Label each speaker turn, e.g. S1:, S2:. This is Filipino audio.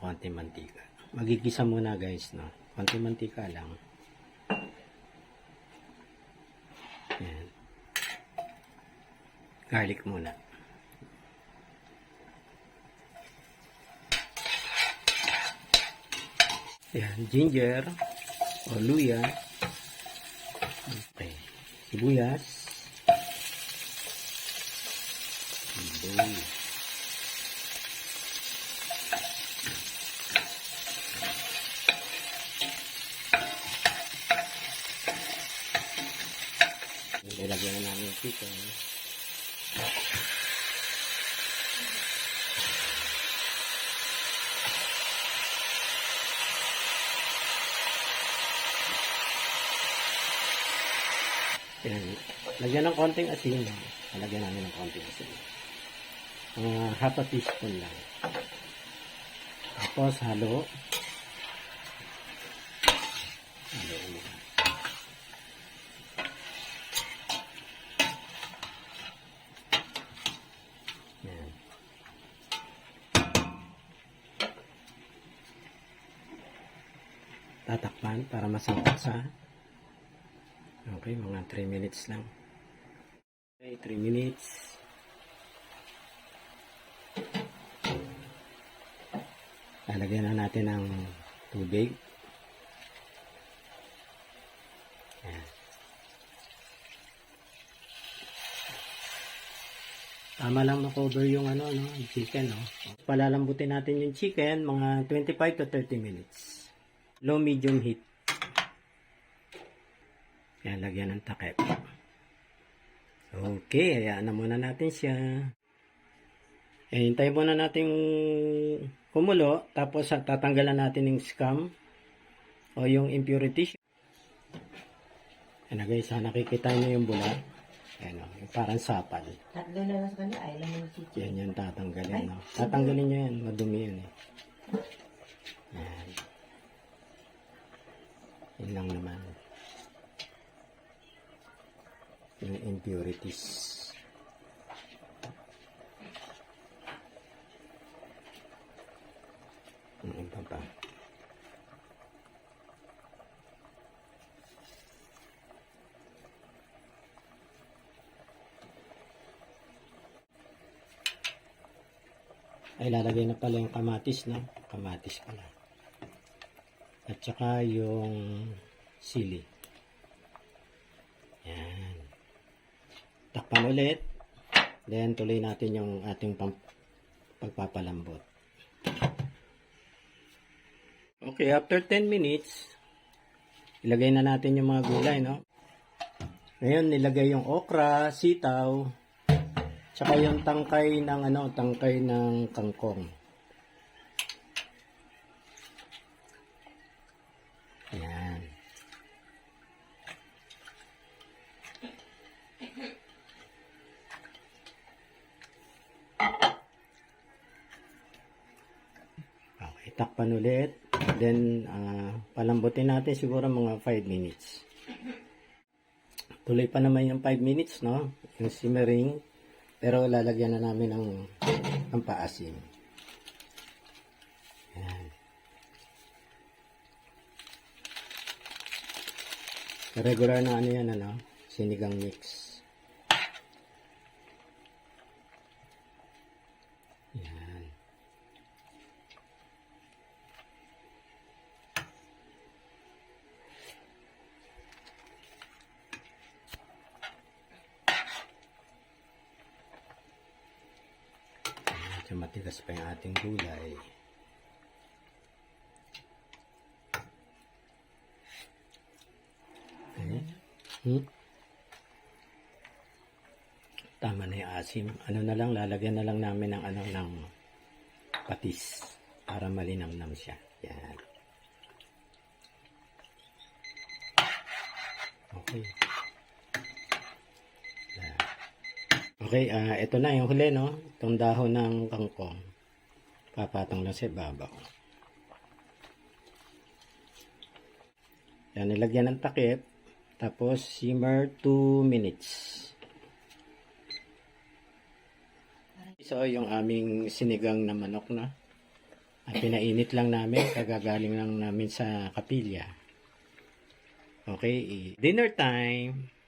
S1: konting mantika. Magigisa muna guys, no? Konting mantika lang. Yan. Garlic muna. Yan, ginger o luya. Okay. Sibuyas. Sibuyas. Ilagyan na namin yung chicken. Yan. Lagyan ng konting asin. Lagyan namin ng konting asin. Half a teaspoon lang. Tapos halo. Halo mo. Yan. Tatakpan para masangkot sa. Okay, mga 3 minutes lang. Okay, 3 minutes. Lalagyan na natin ng tubig. Ayan. Tama lang na-cover yung chicken, no? Palalambutin natin yung chicken, mga 25 to 30 minutes. Low medium heat. Yan, lagyan ng takip. Okay, hayaan na muna natin siya. Hintayin muna natin kumulo, tapos tatanggalan natin yung scum o yung impurities. Yan na guys, nakikita nyo yung bula. Yan o, yung parang sapal.
S2: Tatlo na lang sa kanya, ay lang yung chicken.
S1: Yan yung tatanggalin. No? Tatanggalin nyo yan, madumi yan eh. Yan. Yun lang naman. Yung impurities. Yung iba pa. Ay, lalagay na pala yung kamatis, no? Kamatis pala. At saka yung sili. Yan. Takpan ulit. Then, tuloy natin yung ating pagpapalambot. Okay, after 10 minutes, ilagay na natin yung mga gulay, no? Ngayon, nilagay yung okra, sitaw, tsaka yung tangkay ng kangkong. Yan. Okay, takpan ulit. Then, palambutin natin siguro mga 5 minutes. Tuloy pa naman yung 5 minutes, no? Yung simmering. Pero lalagyan na namin ng paasim. Yan. Regular na yan, sinigang mix. Yan. Medyo matigas pa yung ating gulay. Okay. Tama na yung asim. Na lang, lalagyan na lang namin ng patis para malinamnam siya. Yan. Okay. Yan. Okay, ito na yung huli, no? Itong dahon ng kangkong. Papatong lang sa ibabaw. Yan, nilagyan ng takip. Tapos, simmer 2 minutes. So, yung aming sinigang na manok na. Pinainit lang namin, kagagaling lang namin sa kapilya. Okay, dinner time.